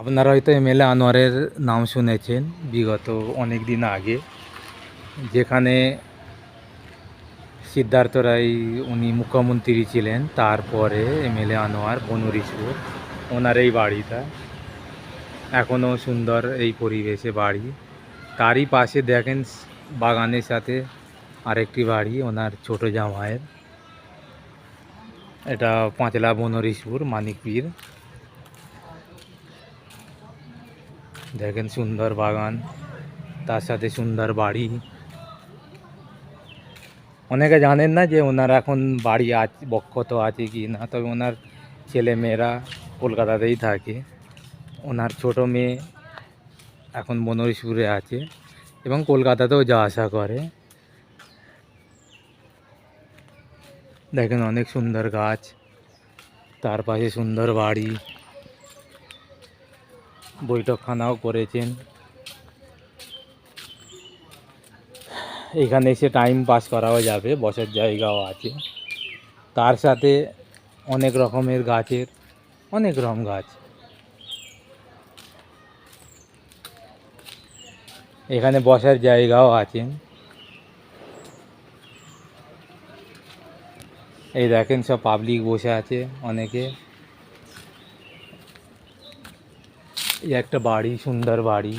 আপনারা হয়তো এমএলএ আনোয়ারের নাম শুনেছেন বিগত অনেক দিন আগে, যেখানে সিদ্ধার্থ রায় উনি মুখ্যমন্ত্রী ছিলেন। তারপরে এমএলএ আনোয়ার বনরিশপুর, ওনার এই বাড়িটা এখনও সুন্দর এই পরিবেশে বাড়ি। তারই পাশে দেখেন বাগানের সাথে আরেকটি বাড়ি ওনার ছোট জামাইয়ের। এটা পাঁচলা বনরিশপুর মানিকপীর। দেখেন সুন্দর বাগান, তার সাথে সুন্দর বাড়ি। অনেকে জানেন না যে ওনার এখন বাড়ি আছে বক্ষত আছে কি না, তবে ওনার ছেলে মেয়েরা কলকাতাতেই থাকে। ওনার ছোট মেয়ে এখন বনরিশপুরে আছে এবং কলকাতাতেও যাওয়া আসা করে। দেখেন অনেক সুন্দর গাছ, তার পাশে সুন্দর বাড়ি, বৈঠকখানাও করেছেন। এখানে এসে টাইম পাস করাও যাবে, বসার জায়গাও আছে। তার সাথে অনেক রকমের গাছের অনেক রকম গাছ। এখানে বসার জায়গাও আছে। এই দেখেন সব পাবলিক বসে আছে অনেকে। এই একটা বাড়ি, সুন্দর বাড়ি।